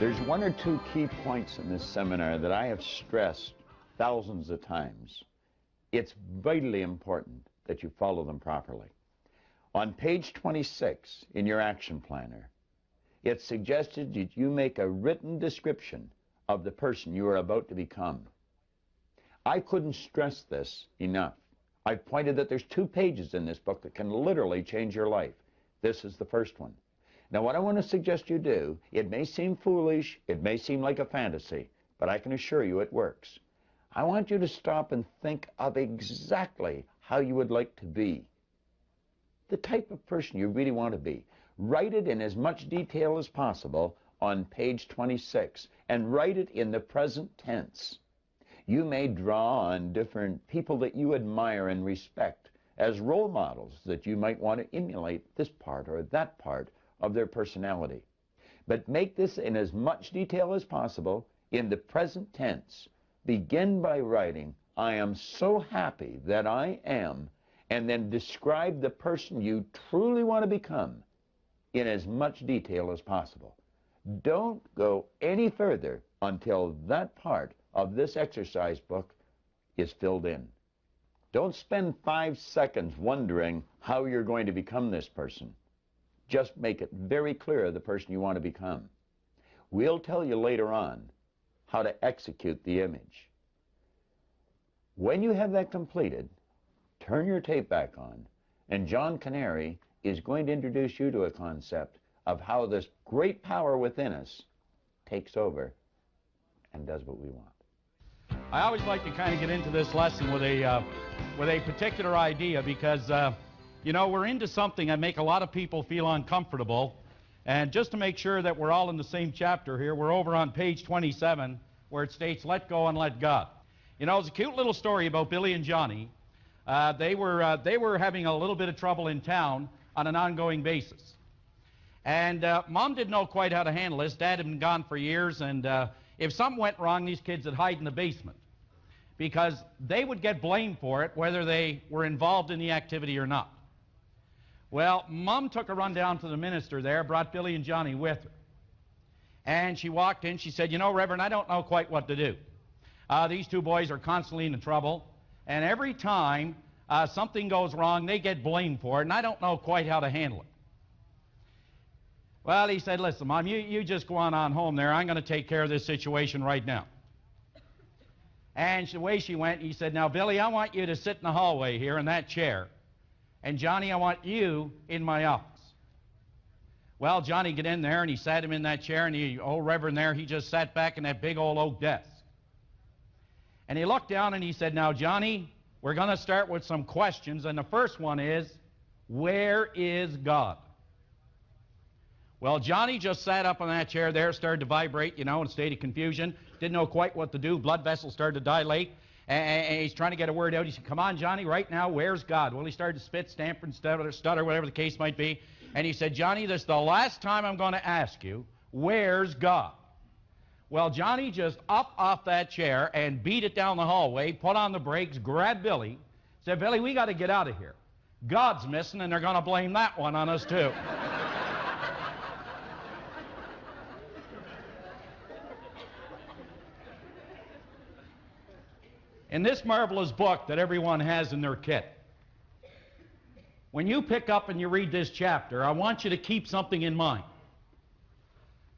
There's one or two key points in this seminar that I have stressed thousands of times. It's vitally important that you follow them properly. On page 26 in your action planner, it's suggested that you make a written description of the person you are about to become. I couldn't stress this enough. I've pointed that there's 2 pages in this book that can literally change your life. This is the first one. Now, what I want to suggest you do, it may seem foolish, it may seem like a fantasy, but I can assure you it works. I want you to stop and think of exactly how you would like to be. The type of person you really want to be. Write it in as much detail as possible on page 26, and write it in the present tense. You may draw on different people that you admire and respect as role models that you might want to emulate this part or that part of their personality. But make this in as much detail as possible in the present tense. Begin by writing, "I am so happy that I am," and then describe the person you truly want to become in as much detail as possible. Don't go any further until that part of this exercise book is filled in. Don't spend 5 seconds wondering how you're going to become this person. Just make it very clear the person you want to become. We'll tell you later on how to execute the image. When you have that completed, turn your tape back on, and John Canary is going to introduce you to a concept of how this great power within us takes over and does what we want. I always like to kind of get into this lesson with a particular idea because you know, we're into something that make a lot of people feel uncomfortable. And just to make sure that we're all in the same chapter here, we're over on page 27 where it states, "Let go and let God." You know, it's a cute little story about Billy and Johnny. They were having a little bit of trouble in town on an ongoing basis. And Mom didn't know quite how to handle this. Dad had been gone for years, and if something went wrong, these kids would hide in the basement because they would get blamed for it whether they were involved in the activity or not. Well, Mom took a run down to the minister there, brought Billy and Johnny with her. And she walked in, she said, "You know, Reverend, I don't know quite what to do. These 2 boys are constantly in trouble, and every time something goes wrong, they get blamed for it, and I don't know quite how to handle it." Well, he said, "Listen, Mom, you just go on home there. I'm going to take care of this situation right now." And the way she went, he said, "Now, Billy, I want you to sit in the hallway here in that chair. And Johnny, I want you in my office." Well, Johnny got in there, and he sat him in that chair, and the old Reverend there, he just sat back in that big old oak desk. And he looked down, and he said, "Now, Johnny, we're going to start with some questions, and the first one is, where is God?" Well, Johnny just sat up on that chair there, started to vibrate, you know, in a state of confusion, didn't know quite what to do, blood vessels started to dilate. And he's trying to get a word out. He said, "Come on, Johnny, right now, where's God?" Well, he started to spit, stamp, and stutter, whatever the case might be. And he said, "Johnny, this is the last time I'm going to ask you, where's God?" Well, Johnny just up off that chair and beat it down the hallway, put on the brakes, grabbed Billy, said, "Billy, we got to get out of here. God's missing, and they're going to blame that one on us, too." In this marvelous book that everyone has in their kit, when you pick up and you read this chapter, I want you to keep something in mind.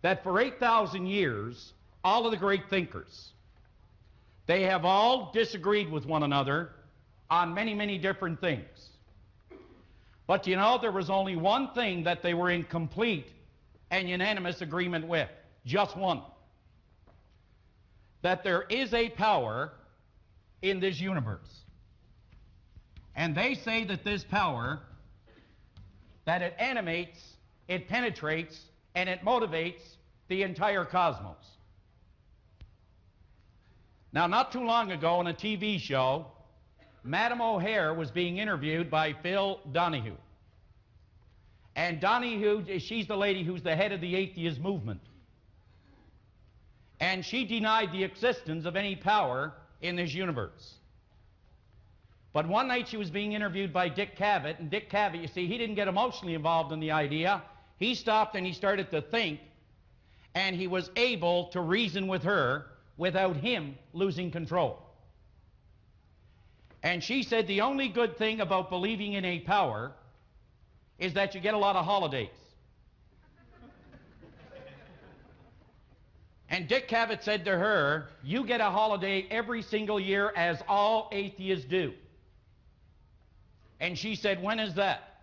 That for 8,000 years, all of the great thinkers, they have all disagreed with one another on many, many different things. But you know, there was only one thing that they were in complete and unanimous agreement with. Just one. That there is a power in this universe. And they say that this power, that it animates, it penetrates, and it motivates the entire cosmos. Now, not too long ago in a TV show, Madam O'Hare was being interviewed by Phil Donahue. And Donahue, she's the lady who's the head of the atheist movement. And she denied the existence of any power in this universe. But one night she was being interviewed by Dick Cavett, and Dick Cavett, you see, he didn't get emotionally involved in the idea. He stopped and he started to think, and he was able to reason with her without him losing control. And she said the only good thing about believing in a power is that you get a lot of holidays. And Dick Cavett said to her, you get a holiday every single year, as all atheists do. And she said, when is that?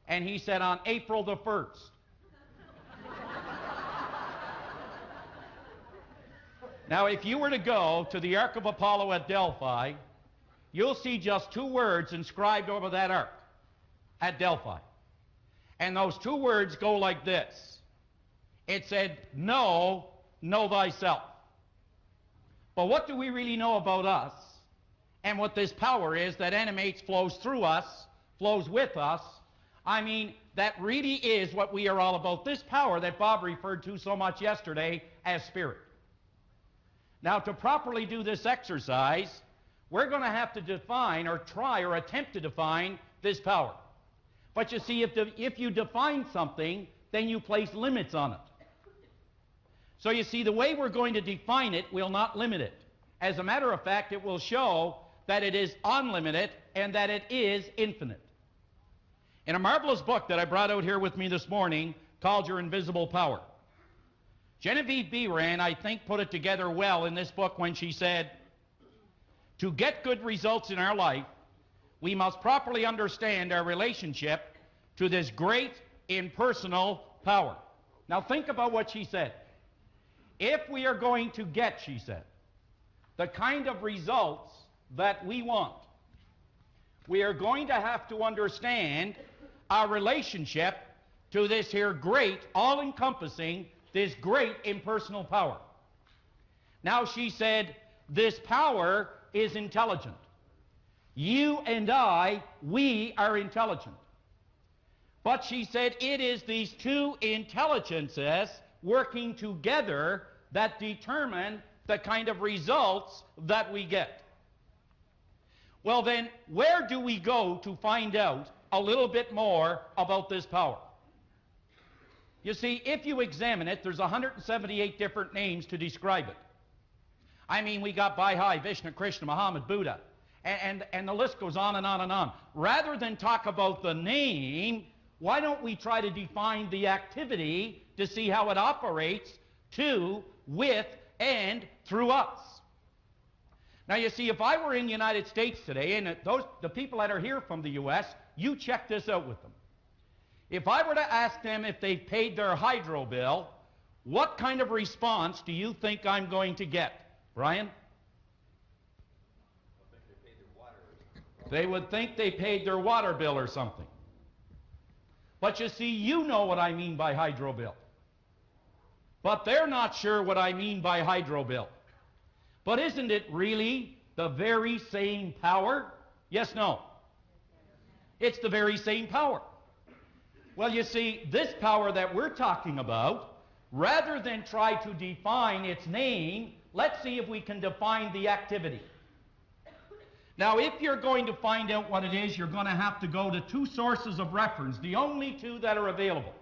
And he said, on April the 1st. Now, if you were to go to the Ark of Apollo at Delphi, you'll see just two words inscribed over that ark at Delphi. And those two words go like this. It said, know thyself. But what do we really know about us and what this power is that animates, flows through us, flows with us? I mean, that really is what we are all about. This power that Bob referred to so much yesterday as spirit. Now, to properly do this exercise, we're going to have to define or try or attempt to define this power. But you see, if you define something, then you place limits on it. So you see, the way we're going to define it will not limit it. As a matter of fact, it will show that it is unlimited and that it is infinite. In a marvelous book that I brought out here with me this morning called Your Invisible Power, Genevieve Behrend, I think, put it together well in this book when she said, to get good results in our life, we must properly understand our relationship to this great impersonal power. Now think about what she said. If we are going to get, she said, the kind of results that we want, we are going to have to understand our relationship to this here great, all-encompassing, this great impersonal power. Now she said, this power is intelligent. You and I, we are intelligent. But she said it is these two intelligences working together that determine the kind of results that we get. Well then, where do we go to find out a little bit more about this power? You see, if you examine it, there's 178 different names to describe it. I mean, we got Baha'i, Vishnu, Krishna, Muhammad, Buddha, and the list goes on and on and on. Rather than talk about the name, why don't we try to define the activity to see how it operates to, with, and through us? Now, you see, if I were in the United States today, and the people that are here from the U.S., you check this out with them. If I were to ask them if they paid their hydro bill, what kind of response do you think I'm going to get? Brian? They would think they paid their water bill or something. But you see, you know what I mean by hydro bill. But they're not sure what I mean by hydro bill. But isn't it really the very same power? Yes, no? It's the very same power. Well, you see, this power that we're talking about, rather than try to define its name, let's see if we can define the activity. Now, if you're going to find out what it is, you're going to have to go to two sources of reference, the only two that are available.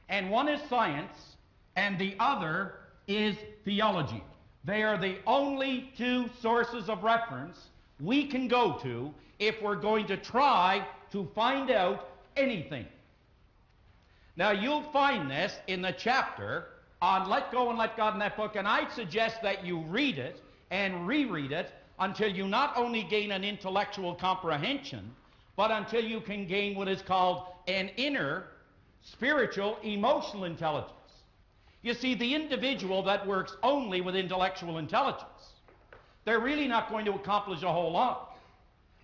And one is science, and the other is theology. They are the only two sources of reference we can go to if we're going to try to find out anything. Now, you'll find this in the chapter on Let Go and Let God in that book, and I'd suggest that you read it and reread it until you not only gain an intellectual comprehension, but until you can gain what is called an inner spiritual emotional intelligence. You see, the individual that works only with intellectual intelligence, they're really not going to accomplish a whole lot.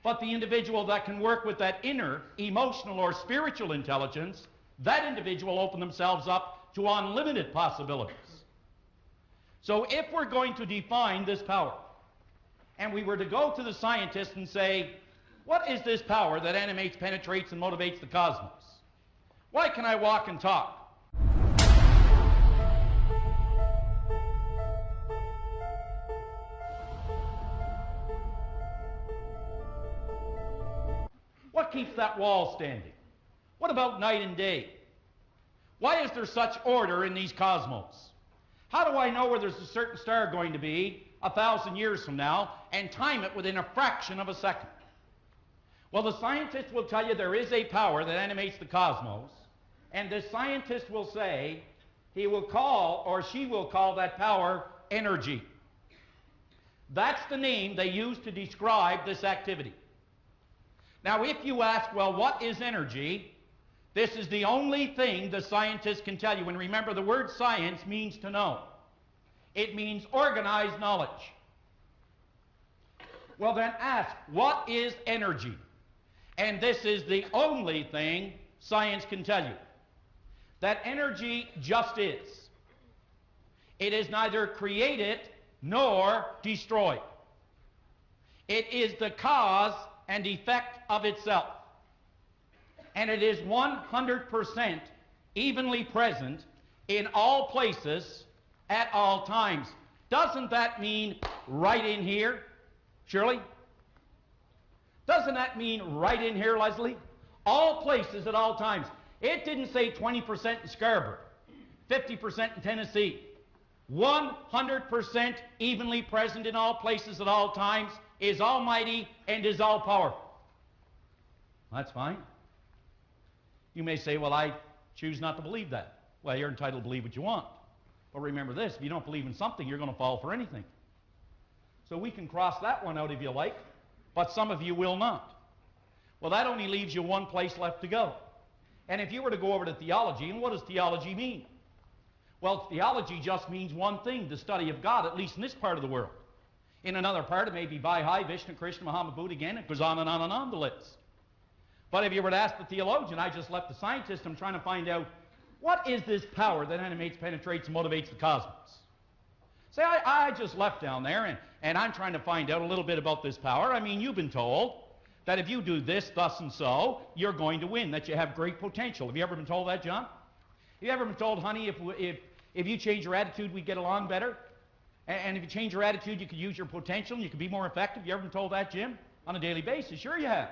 But the individual that can work with that inner emotional or spiritual intelligence, that individual open themselves up to unlimited possibilities. So if we're going to define this power, and we were to go to the scientist and say, what is this power that animates, penetrates, and motivates the cosmos? Why can I walk and talk? What keeps that wall standing? What about night and day? Why is there such order in these cosmos? How do I know where there's a certain star going to be 1,000 years from now and time it within a fraction of a second? Well, the scientist will tell you there is a power that animates the cosmos, and the scientist will say he will call, or she will call, that power energy. That's the name they use to describe this activity. Now, if you ask, well, what is energy? This is the only thing the scientist can tell you. And remember, the word science means to know. It means organized knowledge. Well, then ask, what is energy? And this is the only thing science can tell you. That energy just is. It is neither created nor destroyed. It is the cause and effect of itself. And it is 100% evenly present in all places at all times. Doesn't that mean right in here, Shirley? Doesn't that mean right in here, Leslie? All places at all times. It didn't say 20% in Scarborough, 50% in Tennessee. 100% evenly present in all places at all times, is almighty and is all powerful. That's fine. You may say, well, I choose not to believe that. Well, you're entitled to believe what you want. But remember this, if you don't believe in something, you're going to fall for anything. So we can cross that one out if you like, but some of you will not. Well, that only leaves you one place left to go. And if you were to go over to theology, and what does theology mean? Well, theology just means one thing, the study of God, at least in this part of the world. In another part, it may be Baha'i, Vishnu, Krishna, Muhammad, Buddha again. It goes on and on and on the list. But if you were to ask the theologian, I just left the scientist, I'm trying to find out, what is this power that animates, penetrates, and motivates the cosmos? Say, I just left down there, and I'm trying to find out a little bit about this power. I mean, you've been told that if you do this, thus, and so, you're going to win, that you have great potential. Have you ever been told that, John? Have you ever been told, honey, if you change your attitude, we get along better? And if you change your attitude, you could use your potential and you could be more effective? You ever been told that, Jim? On a daily basis? Sure you have.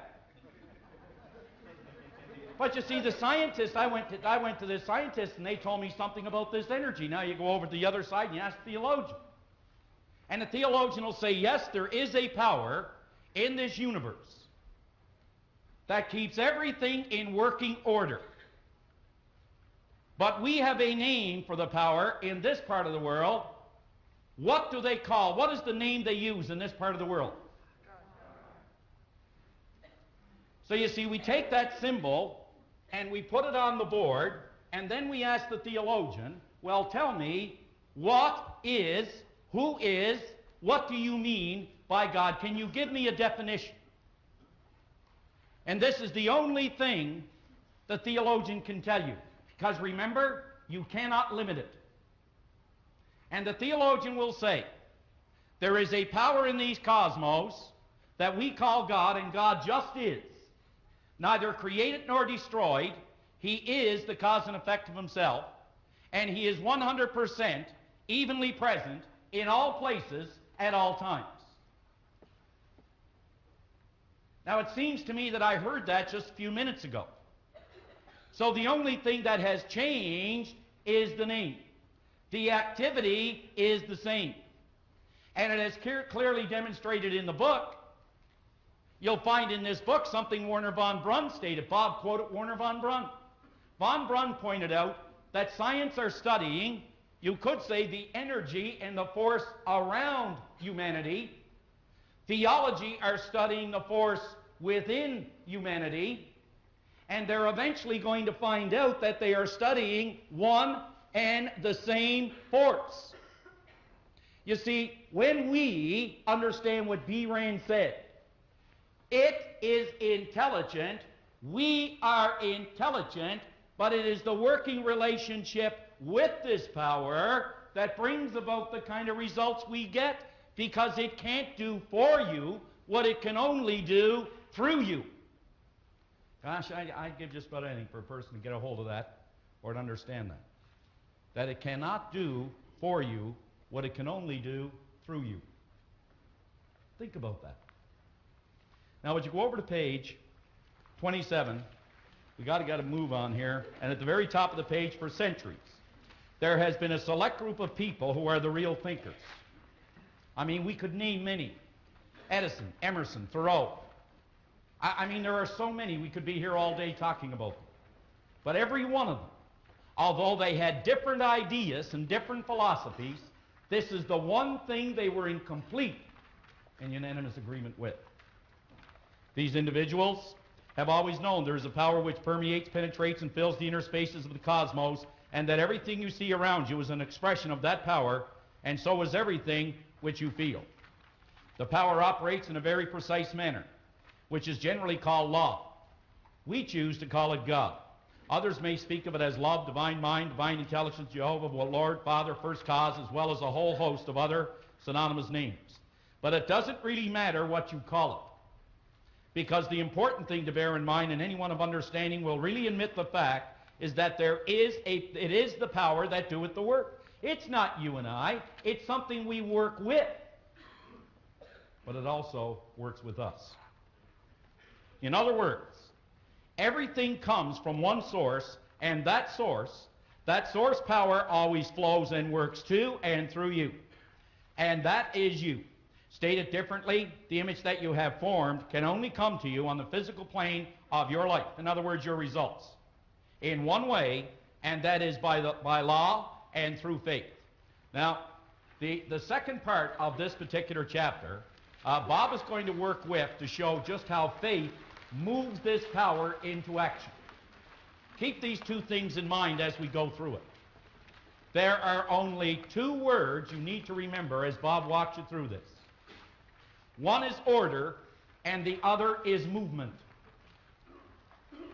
But you see, the scientist, I went to this scientist and they told me something about this energy. Now you go over to the other side and you ask the theologian. And the theologian will say, yes, there is a power in this universe that keeps everything in working order. But we have a name for the power in this part of the world. What do they call? What is the name they use in this part of the world? So you see, we take that symbol and we put it on the board, and then we ask the theologian, well, tell me, what is, who is, what do you mean by God? Can you give me a definition? And this is the only thing the theologian can tell you. Because remember, you cannot limit it. And the theologian will say, there is a power in these cosmos that we call God, and God just is. Neither created nor destroyed. He is the cause and effect of himself. And he is 100% evenly present in all places at all times. Now it seems to me that I heard that just a few minutes ago. So the only thing that has changed is the name. The activity is the same. And it is clearly demonstrated in the book. You'll find in this book something Werner von Braun stated. Bob quoted Werner von Braun. Von Braun pointed out that science are studying, you could say, the energy and the force around humanity. Theology are studying the force within humanity. And they're eventually going to find out that they are studying one and the same force. You see, when we understand what B. Rand said, it is intelligent, we are intelligent, but it is the working relationship with this power that brings about the kind of results we get, because it can't do for you what it can only do through you. Gosh, I'd give just about anything for a person to get a hold of that or to understand that. That it cannot do for you what it can only do through you. Think about that. Now, would you go over to page 27 We got to move on here. And at the very top of the page, for centuries, there has been a select group of people who are the real thinkers. I mean, we could name many. Edison, Emerson, Thoreau. I mean, there are so many. We could be here all day talking about them. But every one of them, although they had different ideas and different philosophies, this is the one thing they were in complete and unanimous agreement with. These individuals have always known there is a power which permeates, penetrates, and fills the inner spaces of the cosmos, and that everything you see around you is an expression of that power, and so is everything which you feel. The power operates in a very precise manner, which is generally called law. We choose to call it God. Others may speak of it as love, divine mind, divine intelligence, Jehovah, Lord, Father, first cause, as well as a whole host of other synonymous names. But it doesn't really matter what you call it, because the important thing to bear in mind, and anyone of understanding will really admit the fact, is that it is the power that doeth the work. It's not you and I. It's something we work with. But it also works with us. In other words, everything comes from one source, and that source power always flows and works to and through you. And that is you. Stated differently, the image that you have formed can only come to you on the physical plane of your life. In other words, your results. In one way, and that is by law and through faith. Now, the second part of this particular chapter, Bob is going to work with to show just how faith moves this power into action. Keep these two things in mind as we go through it. There are only two words you need to remember as Bob walks you through this. One is order, and the other is movement.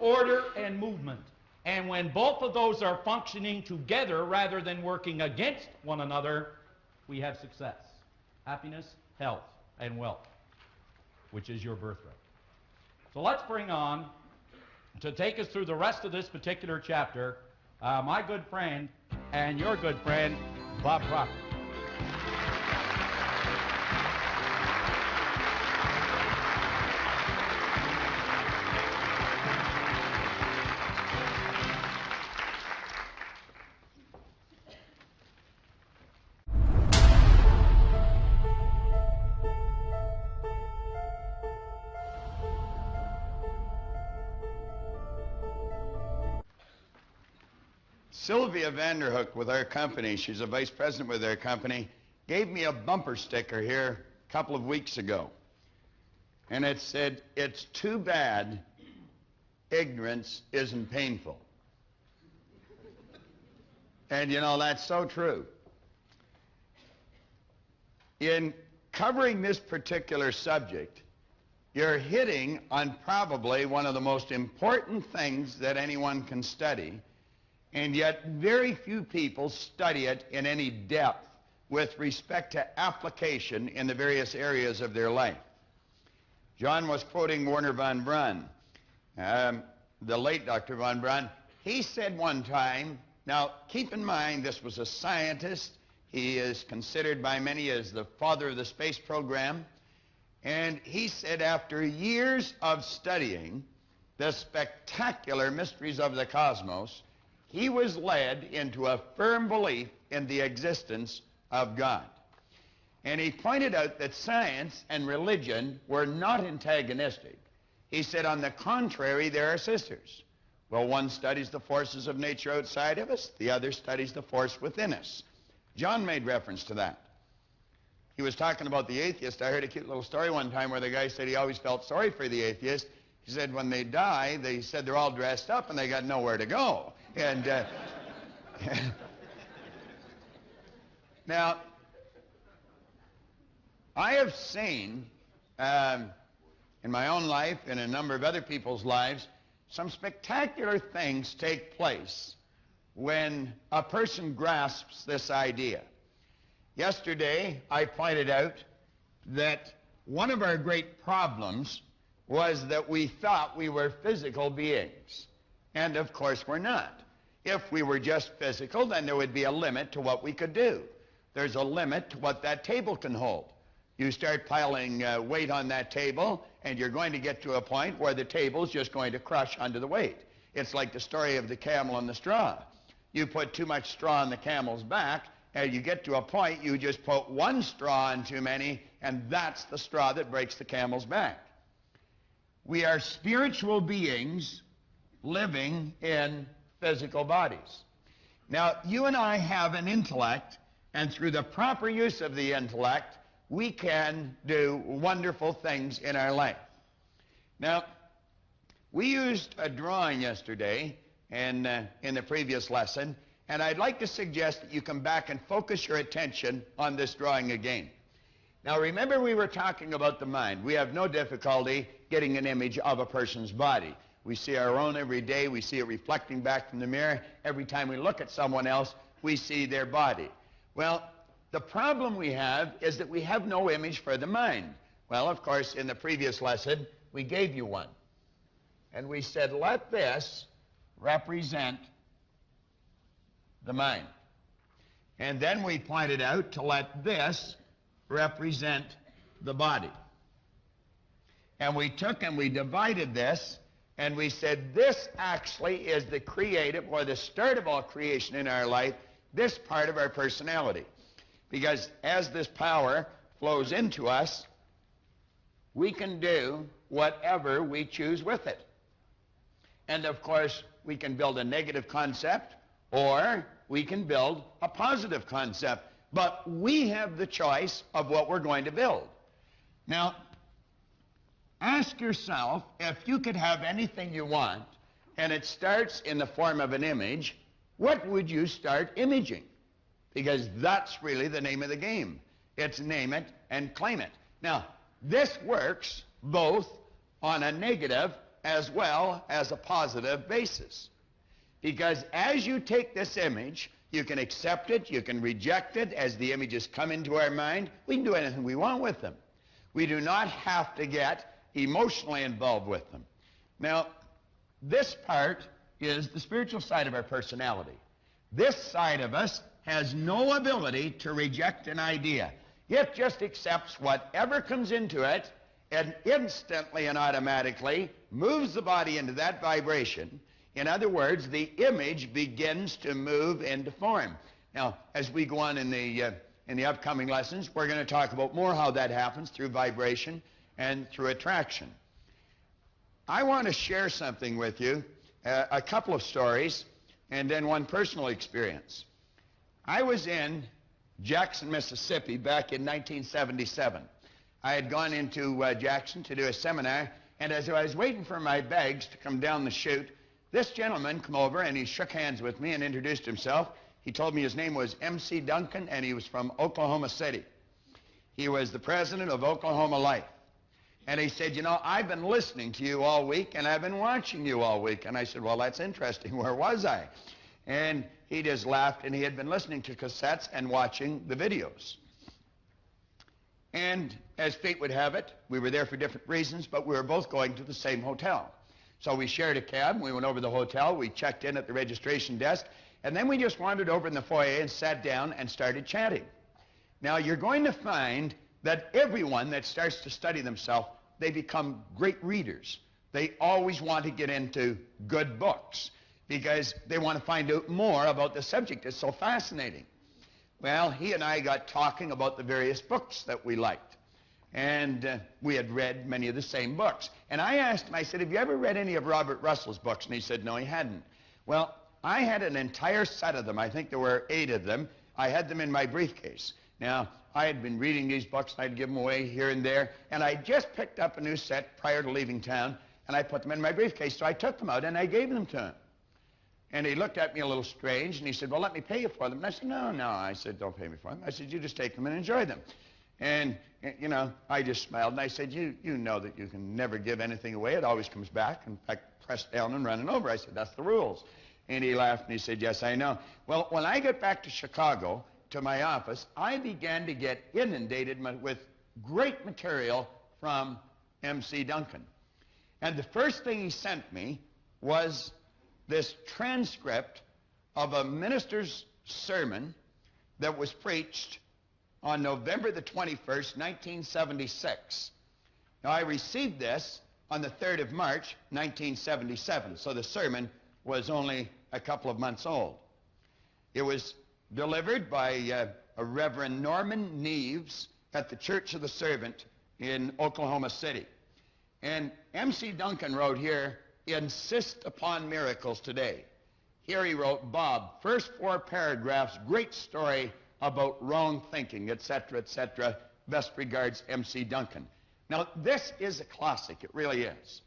Order and movement. And when both of those are functioning together rather than working against one another, we have success, happiness, health, and wealth, which is your birthright. So let's bring on, to take us through the rest of this particular chapter, my good friend and your good friend, Bob Proctor. Sylvia Vanderhook with our company, she's a vice president with our company, gave me a bumper sticker here a couple of weeks ago. And it said, "It's too bad ignorance isn't painful." And you know, that's so true. In covering this particular subject, you're hitting on probably one of the most important things that anyone can study, and yet very few people study it in any depth with respect to application in the various areas of their life. John was quoting Werner von Braun, the late Dr. von Braun. He said one time, now keep in mind this was a scientist, he is considered by many as the father of the space program, and he said after years of studying the spectacular mysteries of the cosmos, he was led into a firm belief in the existence of God. And he pointed out that science and religion were not antagonistic. He said, on the contrary, they are sisters. Well, one studies the forces of nature outside of us, the other studies the force within us. John made reference to that. He was talking about the atheist. I heard a cute little story one time where the guy said he always felt sorry for the atheist. He said when they die, they said they're all dressed up and they got nowhere to go. And now, I have seen in my own life and a number of other people's lives some spectacular things take place when a person grasps this idea. Yesterday, I pointed out that one of our great problems was that we thought we were physical beings. And of course we're not. If we were just physical, then there would be a limit to what we could do. There's a limit to what that table can hold. You start piling weight on that table, and you're going to get to a point where the table's just going to crush under the weight. It's like the story of the camel and the straw. You put too much straw on the camel's back, and you get to a point you just put one straw in too many, and that's the straw that breaks the camel's back. We are spiritual beings living in physical bodies. Now, you and I have an intellect, and through the proper use of the intellect, we can do wonderful things in our life. Now, we used a drawing yesterday in the previous lesson, and I'd like to suggest that you come back and focus your attention on this drawing again. Now, remember, we were talking about the mind. We have no difficulty getting an image of a person's body. We see our own every day. We see it reflecting back from the mirror. Every time we look at someone else, we see their body. Well, the problem we have is that we have no image for the mind. Well, of course, in the previous lesson, we gave you one. And we said, let this represent the mind. And then we pointed out to let this represent the body. And we took and we divided this, and we said this actually is the creative, or the start of all creation in our life, this part of our personality. Because as this power flows into us, we can do whatever we choose with it. And of course, we can build a negative concept, or we can build a positive concept. But we have the choice of what we're going to build. Now, ask yourself, if you could have anything you want, and it starts in the form of an image, what would you start imaging? Because that's really the name of the game. It's name it and claim it. Now, this works both on a negative as well as a positive basis. Because as you take this image, you can accept it, you can reject it. As the images come into our mind, we can do anything we want with them. We do not have to get emotionally involved with them. Now, this part is the spiritual side of our personality. This side of us has no ability to reject an idea. It just accepts whatever comes into it, and instantly and automatically moves the body into that vibration. In other words, the image begins to move into form. Now, as we go on in the upcoming lessons, we're going to talk about more how that happens through vibration and through attraction. I want to share something with you, a couple of stories, and then one personal experience. I was in Jackson, Mississippi back in 1977. I had gone into Jackson to do a seminar, and as I was waiting for my bags to come down the chute, this gentleman came over and he shook hands with me and introduced himself. He told me his name was M.C. Duncan, and he was from Oklahoma City. He was the president of Oklahoma Life. And he said, you know, I've been listening to you all week, and I've been watching you all week. And I said, well, that's interesting. Where was I? And he just laughed, and he had been listening to cassettes and watching the videos. And as fate would have it, we were there for different reasons, but we were both going to the same hotel. So we shared a cab, we went over to the hotel, we checked in at the registration desk, and then we just wandered over in the foyer and sat down and started chatting. Now, you're going to find that everyone that starts to study themselves, they become great readers. They always want to get into good books because they want to find out more about the subject. It's so fascinating. Well, he and I got talking about the various books that we liked. And we had read many of the same books. And I asked him, I said, have you ever read any of Robert Russell's books? And he said, no, he hadn't. Well, I had an entire set of them. I think there were 8 of them. I had them in my briefcase. Now, I had been reading these books, and I'd give them away here and there. And I just picked up a new set prior to leaving town, and I put them in my briefcase. So I took them out, and I gave them to him. And he looked at me a little strange, and he said, well, let me pay you for them. And I said, no. I said, don't pay me for them. I said, you just take them and enjoy them. And, you know, I just smiled, and I said, you know that you can never give anything away. It always comes back, in fact, pressed down and running over. I said, that's the rules. And he laughed, and he said, yes, I know. Well, when I got back to Chicago, to my office, I began to get inundated with great material from M.C. Duncan. And the first thing he sent me was this transcript of a minister's sermon that was preached on November the 21st, 1976. Now, I received this on the 3rd of March, 1977, so the sermon was only a couple of months old. It was delivered by a Reverend Norman Neves at the Church of the Servant in Oklahoma City. And M.C. Duncan wrote here, "Insist upon miracles today." Here he wrote, "Bob, first 4 paragraphs, great story about wrong thinking, etc., etc. Best regards, M.C. Duncan." Now, this is a classic. It really is.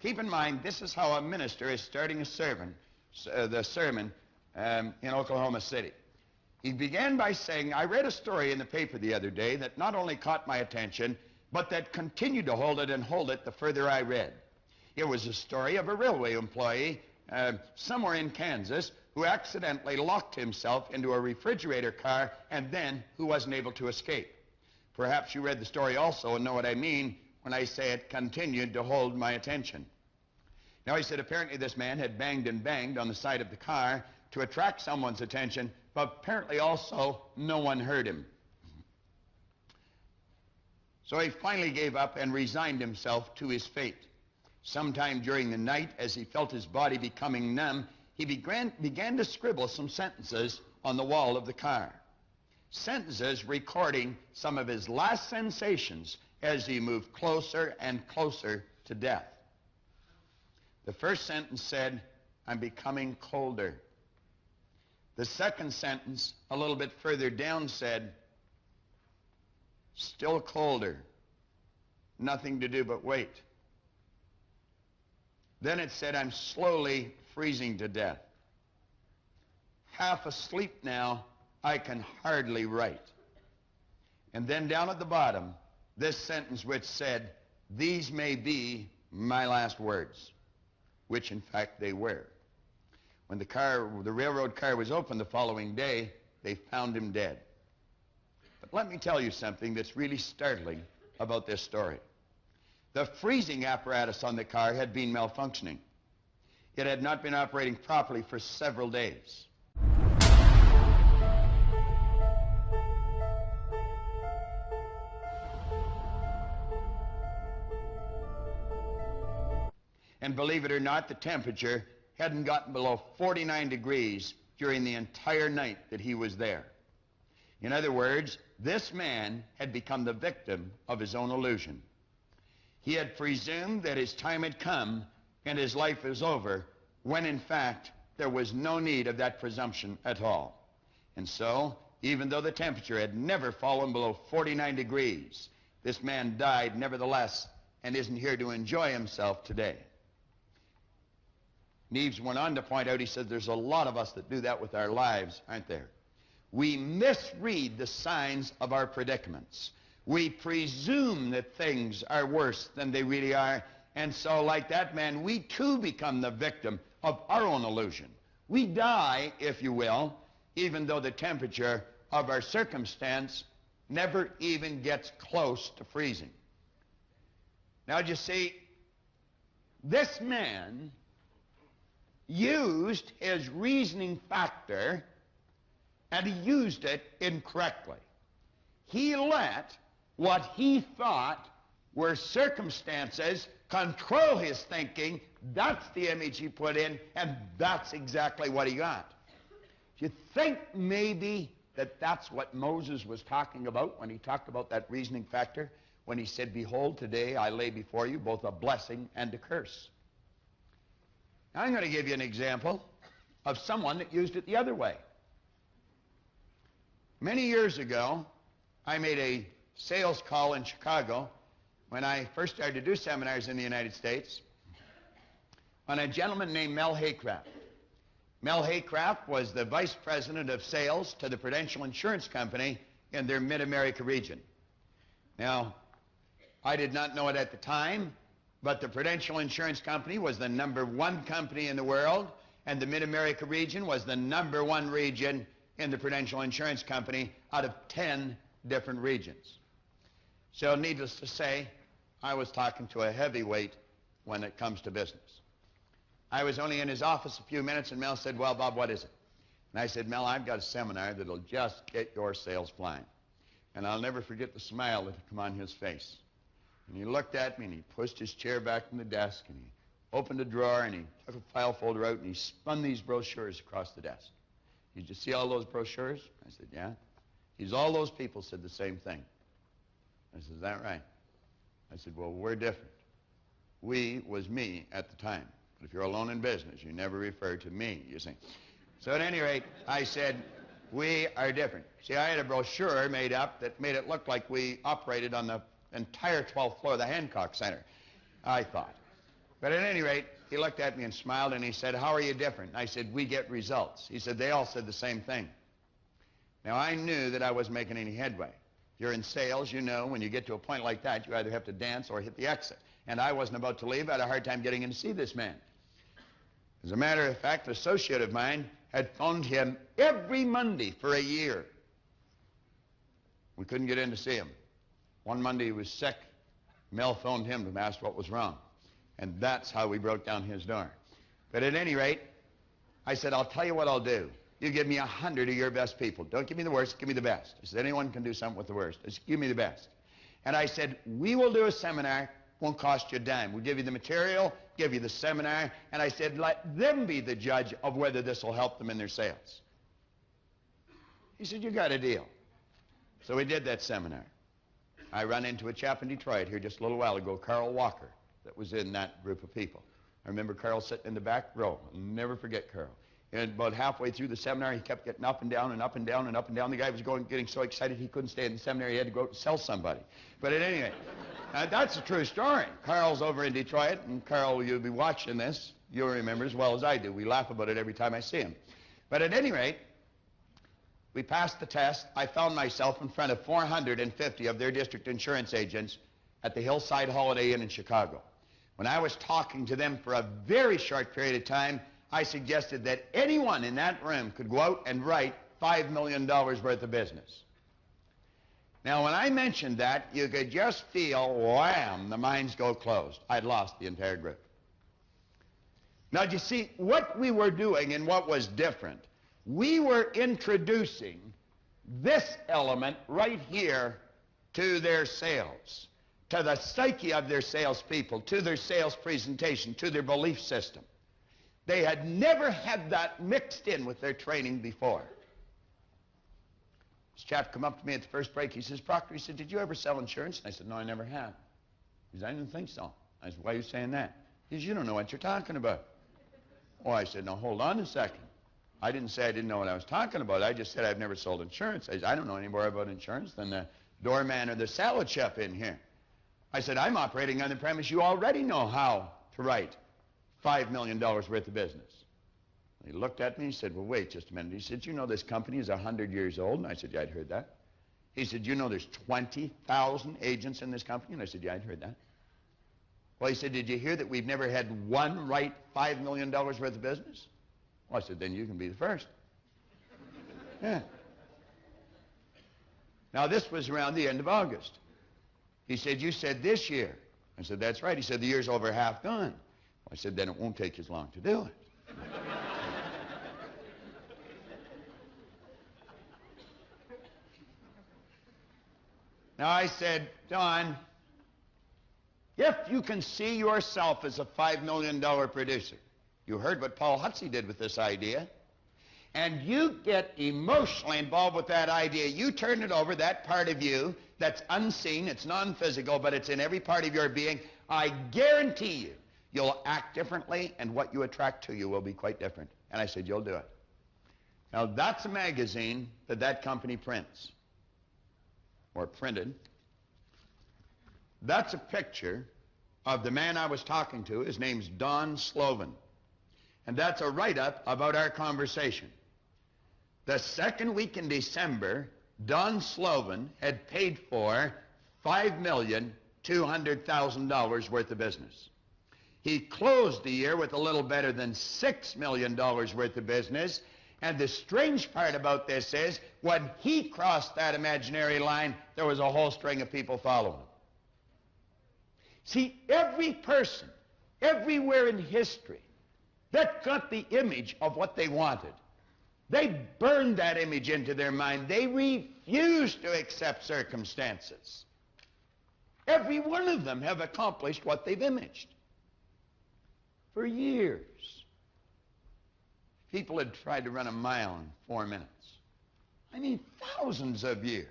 Keep in mind, this is how a minister is starting the sermon in Oklahoma City. He began by saying, "I read a story in the paper the other day that not only caught my attention, but that continued to hold it and hold it the further I read. It was a story of a railway employee somewhere in Kansas who accidentally locked himself into a refrigerator car and then who wasn't able to escape. Perhaps you read the story also and know what I mean when I say it continued to hold my attention." Now, he said apparently this man had banged and banged on the side of the car to attract someone's attention, but apparently also no one heard him. So he finally gave up and resigned himself to his fate. Sometime during the night, as he felt his body becoming numb, he began to scribble some sentences on the wall of the car. Sentences recording some of his last sensations as he moved closer and closer to death. The first sentence said, "I'm becoming colder." The second sentence, a little bit further down, said, "Still colder. Nothing to do but wait." Then it said, "I'm slowly freezing to death. Half asleep now, I can hardly write." And then down at the bottom, this sentence which said, "These may be my last words," which in fact they were. When the railroad car was opened the following day, they found him dead. But let me tell you something that's really startling about this story. The freezing apparatus on the car had been malfunctioning. It had not been operating properly for several days. And believe it or not, the temperature hadn't gotten below 49 degrees during the entire night that he was there. In other words, this man had become the victim of his own illusion. He had presumed that his time had come and his life was over, when in fact there was no need of that presumption at all. And so, even though the temperature had never fallen below 49 degrees, this man died nevertheless and isn't here to enjoy himself today. Neves went on to point out, he said, there's a lot of us that do that with our lives, aren't there? We misread the signs of our predicaments. We presume that things are worse than they really are, and so like that man, we too become the victim of our own illusion. We die, if you will, even though the temperature of our circumstance never even gets close to freezing. Now, you see, this man used his reasoning factor, and he used it incorrectly. He let what he thought were circumstances control his thinking. That's the image he put in, and that's exactly what he got. Do you think maybe that that's what Moses was talking about when he talked about that reasoning factor? When he said, "Behold, today I lay before you both a blessing and a curse." Now, I'm going to give you an example of someone that used it the other way. Many years ago, I made a sales call in Chicago when I first started to do seminars in the United States on a gentleman named Mel Haycraft. Mel Haycraft was the vice president of sales to the Prudential Insurance Company in their Mid-America region. Now, I did not know it at the time, but the Prudential Insurance Company was the #1 company in the world, and the Mid-America region was the #1 region in the Prudential Insurance Company out of 10 different regions. So needless to say, I was talking to a heavyweight when it comes to business. I was only in his office a few minutes, and Mel said, "Well, Bob, what is it?" And I said, "Mel, I've got a seminar that'll just get your sales flying." And I'll never forget the smile that had come on his face. And he looked at me, and he pushed his chair back from the desk, and he opened a drawer, and he took a file folder out, and he spun these brochures across the desk. Did you see all those brochures? I said, yeah. He's all those people said the same thing. I said, is that right? I said, well, we're different. We was me at the time. But if you're alone in business, you never refer to me, you see. So at any rate, I said, we are different. See, I had a brochure made up that made it look like we operated on the entire 12th floor of the Hancock Center, I thought. But at any rate, he looked at me and smiled, and he said, how are you different? And I said, we get results. He said, they all said the same thing. Now, I knew that I wasn't making any headway. If you're in sales, you know when you get to a point like that, you either have to dance or hit the exit. And I wasn't about to leave. I had a hard time getting in to see this man. As a matter of fact, an associate of mine had phoned him every Monday for a year. We couldn't get in to see him. One Monday he was sick. Mel phoned him to ask what was wrong. And that's how we broke down his door. But at any rate, I said, I'll tell you what I'll do. You give me 100 of your best people. Don't give me the worst, give me the best. I said, anyone can do something with the worst. Just give me the best. And I said, we will do a seminar. Won't cost you a dime. We'll give you the material, give you the seminar, and I said, let them be the judge of whether this will help them in their sales. He said, you got a deal. So we did that seminar. I run into a chap in Detroit here just a little while ago, Carl Walker, that was in that group of people. I remember Carl sitting in the back row. I'll never forget Carl. And about halfway through the seminar, he kept getting up and down and up and down and up and down. The guy was getting so excited he couldn't stay in the seminar. He had to go out and sell somebody. But at any rate, that's a true story. Carl's over in Detroit, and Carl, you'll be watching this. You'll remember as well as I do. We laugh about it every time I see him. But at any rate, we passed the test. I found myself in front of 450 of their district insurance agents at the Hillside Holiday Inn in Chicago. When I was talking to them for a very short period of time, I suggested that anyone in that room could go out and write $5 million worth of business. Now, when I mentioned that, you could just feel, wham, the minds go closed. I'd lost the entire group. Now, do you see, what we were doing and what was different, we were introducing this element right here to their sales, to the psyche of their salespeople, to their sales presentation, to their belief system. They had never had that mixed in with their training before. This chap come up to me at the first break. He says, Proctor, he said, did you ever sell insurance? And I said, no, I never have. He said, I didn't think so. I said, why are you saying that? He says, you don't know what you're talking about. Oh, I said, no, hold on a second. I didn't say I didn't know what I was talking about. I just said I've never sold insurance. I said, I don't know any more about insurance than the doorman or the salad chef in here. I said, I'm operating on the premise you already know how to write $5 million worth of business. He looked at me and he said, well, wait just a minute. He said, you know this company is 100 years old? And I said, yeah, I'd heard that. He said, you know there's 20,000 agents in this company? And I said, yeah, I'd heard that. Well, he said, did you hear that we've never had one write $5 million worth of business? Well, I said, then you can be the first. Yeah. Now, this was around the end of August. He said, you said this year. I said, that's right. He said, the year's over half gone. I said, then it won't take as long to do it. Now, I said, Don, if you can see yourself as a $5 million producer, you heard what Paul Hutsey did with this idea, and you get emotionally involved with that idea, you turn it over, that part of you that's unseen, it's non-physical, but it's in every part of your being, I guarantee you, you'll act differently, and what you attract to you will be quite different. And I said, you'll do it. Now, that's a magazine that company prints, or printed. That's a picture of the man I was talking to. His name's Don Slovan. And that's a write-up about our conversation. The second week in December, Don Slovan had paid for $5,200,000 worth of business. He closed the year with a little better than $6 million worth of business. And the strange part about this is, when he crossed that imaginary line, there was a whole string of people following. See, every person, everywhere in history, that got the image of what they wanted. They burned that image into their mind. They refused to accept circumstances. Every one of them have accomplished what they've imaged. For years, people had tried to run a mile in 4 minutes. I mean, thousands of years.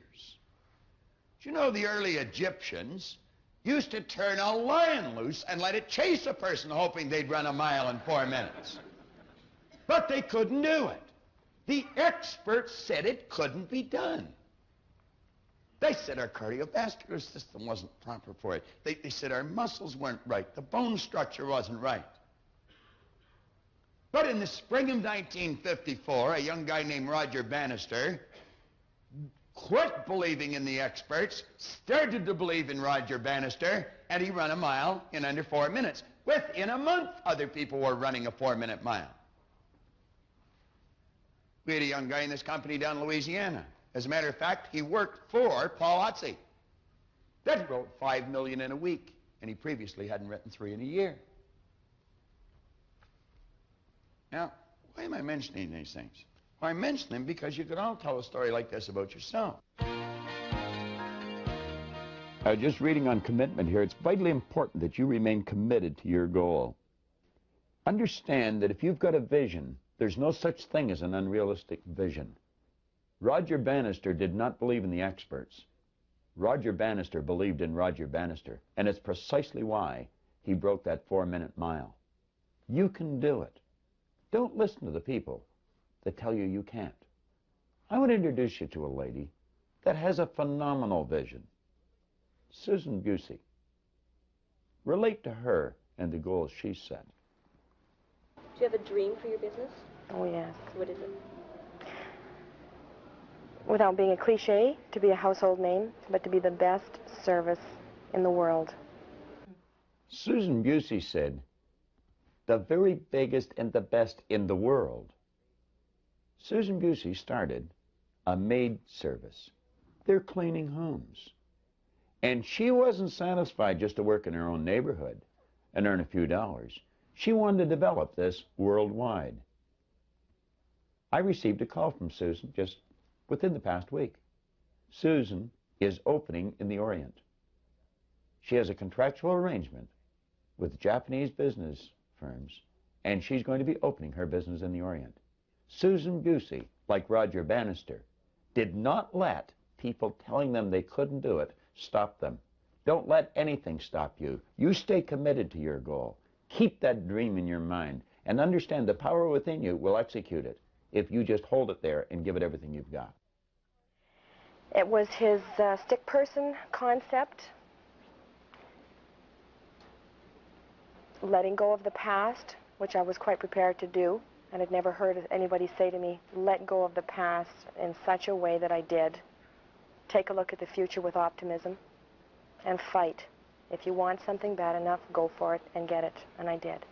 Do you know the early Egyptians used to turn a lion loose and let it chase a person hoping they'd run a mile in 4 minutes? But they couldn't do it. The experts said it couldn't be done. They said our cardiovascular system wasn't proper for it. They said our muscles weren't right. The bone structure wasn't right. But in the spring of 1954, a young guy named Roger Bannister quit believing in the experts, started to believe in Roger Bannister, and he ran a mile in under 4 minutes. Within a month, other people were running a 4-minute mile. We had a young guy in this company down in Louisiana. As a matter of fact, he worked for Paul Otze. That wrote $5 million in a week, and he previously hadn't written 3 in a year. Now, why am I mentioning these things? Well, I mention them because you could all tell a story like this about yourself. I was just reading on commitment here. It's vitally important that you remain committed to your goal. Understand that if you've got a vision, there's no such thing as an unrealistic vision. Roger Bannister did not believe in the experts. Roger Bannister believed in Roger Bannister, and it's precisely why he broke that 4-minute mile. You can do it. Don't listen to the people that tell you you can't. I want to introduce you to a lady that has a phenomenal vision. Susan Busey. Relate to her and the goals she set. Do you have a dream for your business? Oh, yes. What is it? Without being a cliche, to be a household name, but to be the best service in the world. Susan Busey said, the very biggest and the best in the world. Susan Busey started a maid service. They're cleaning homes. And she wasn't satisfied just to work in her own neighborhood and earn a few dollars. She wanted to develop this worldwide. I received a call from Susan just within the past week. Susan is opening in the Orient. She has a contractual arrangement with Japanese business firms, and she's going to be opening her business in the Orient. Susan Busey, like Roger Bannister, did not let people telling them they couldn't do it stop them. Don't let anything stop you. You stay committed to your goal. Keep that dream in your mind, and understand the power within you will execute it if you just hold it there and give it everything you've got. It was his stick person concept, letting go of the past, which I was quite prepared to do, and I'd never heard anybody say to me, let go of the past in such a way that I did. Take a look at the future with optimism and fight. If you want something bad enough, go for it and get it, and I did.